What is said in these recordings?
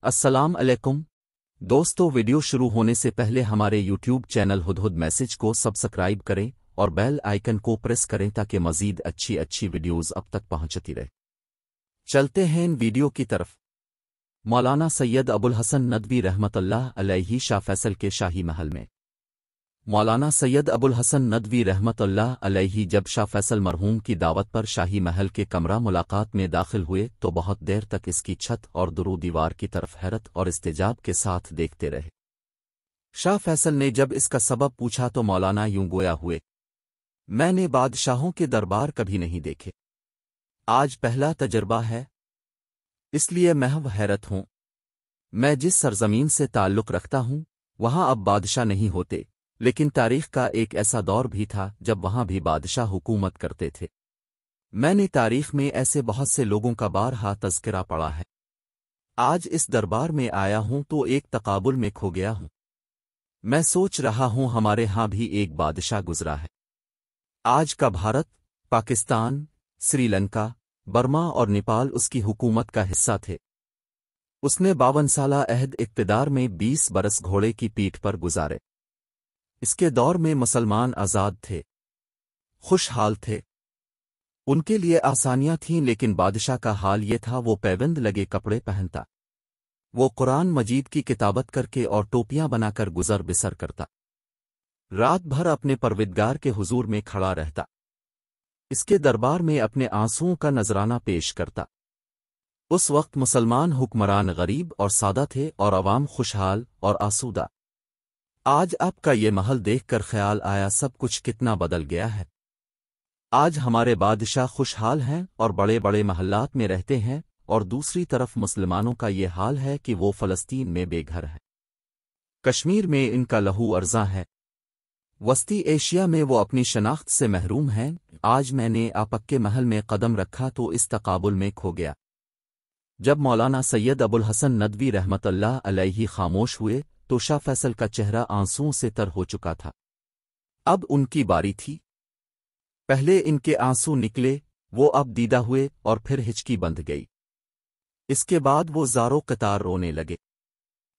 अस्सलाम अलैकुम दोस्तों, वीडियो शुरू होने से पहले हमारे यूट्यूब चैनल हुदहुद मैसेज को सब्सक्राइब करें और बेल आइकन को प्रेस करें ताकि मज़ीद अच्छी वीडियोज़ अब तक पहुंचती रहे। चलते हैं इन वीडियो की तरफ। मौलाना सैयद अबुल हसन नदवी रहमतुल्लाह अलैहि शाह फैसल के शाही महल में। मौलाना सैयद अबुल हसन नदवी रहमतुल्लाह अलैहि जब शाह फैसल मरहूम की दावत पर शाही महल के कमरा मुलाकात में दाखिल हुए तो बहुत देर तक इसकी छत और दुरू दीवार की तरफ हैरत और इस्तेजाब के साथ देखते रहे। शाह फैसल ने जब इसका सबब पूछा तो मौलाना यूं गोया हुए, मैंने बादशाहों के दरबार कभी नहीं देखे, आज पहला तजर्बा है, इसलिए महव हैरत हूं। मैं जिस सरजमीन से ताल्लुक रखता हूं वहां अब बादशाह नहीं होते, लेकिन तारीख का एक ऐसा दौर भी था जब वहां भी बादशाह हुकूमत करते थे। मैंने तारीख में ऐसे बहुत से लोगों का बारहा तज़किरा पढ़ा है। आज इस दरबार में आया हूं तो एक तकाबुल में खो गया हूं। मैं सोच रहा हूं हमारे यहां भी एक बादशाह गुजरा है। आज का भारत, पाकिस्तान, श्रीलंका, बर्मा और नेपाल उसकी हुकूमत का हिस्सा थे। उसने 52 साला अहद इक़्तिदार में 20 बरस घोड़े की पीठ पर गुजारे। इसके दौर में मुसलमान आज़ाद थे, खुशहाल थे, उनके लिए आसानियां थीं, लेकिन बादशाह का हाल ये था वो पैबंद लगे कपड़े पहनता, वो कुरान मजीद की किताबत करके और टोपियां बनाकर गुजर बिसर करता, रात भर अपने परवरदिगार के हुजूर में खड़ा रहता, इसके दरबार में अपने आंसुओं का नजराना पेश करता। उस वक्त मुसलमान हुक्मरान गरीब और सादा थे और अवाम खुशहाल और आसूदा। आज आपका ये महल देखकर ख्याल आया सब कुछ कितना बदल गया है। आज हमारे बादशाह खुशहाल हैं और बड़े बड़े महल्लात में रहते हैं, और दूसरी तरफ मुसलमानों का ये हाल है कि वो फ़लस्तीन में बेघर हैं, कश्मीर में इनका लहू अर्जा है, वस्ती एशिया में वो अपनी शनाख्त से महरूम हैं। आज मैंने आपके महल में कदम रखा तो इस तकाबुल में खो गया। जब मौलाना सैयद अबुल हसन नदवी रहमतुल्लाह अलैहि खामोश हुए तो शाह फैसल का चेहरा आंसुओं से तर हो चुका था। अब उनकी बारी थी। पहले इनके आंसू निकले, वो अब दीदा हुए और फिर हिचकी बंध गई। इसके बाद वो ज़ारो कतार रोने लगे।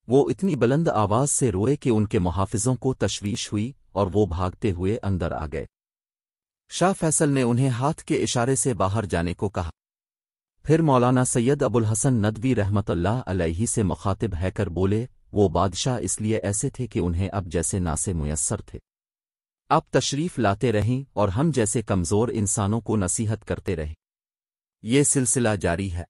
वो इतनी बुलंद आवाज से रोए कि उनके मुहाफिजों को तशवीश हुई और वो भागते हुए अंदर आ गए। शाह फैसल ने उन्हें हाथ के इशारे से बाहर जाने को कहा। फिर मौलाना सैयद अबुल हसन नदवी रहमतुल्लाह अलैहि से मुखातिब है कर बोले, वो बादशाह इसलिए ऐसे थे कि उन्हें अब जैसे नासे मुयस्सर थे। अब तशरीफ लाते रहें और हम जैसे कमज़ोर इंसानों को नसीहत करते रहें। ये सिलसिला जारी है।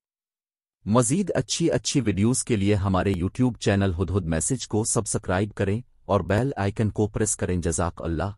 मज़ीद अच्छी वीडियोज़ के लिए हमारे यूट्यूब चैनल हुदहुद मैसेज को सब्सक्राइब करें और बेल आइकन को प्रेस करें। जज़ाक अल्लाह।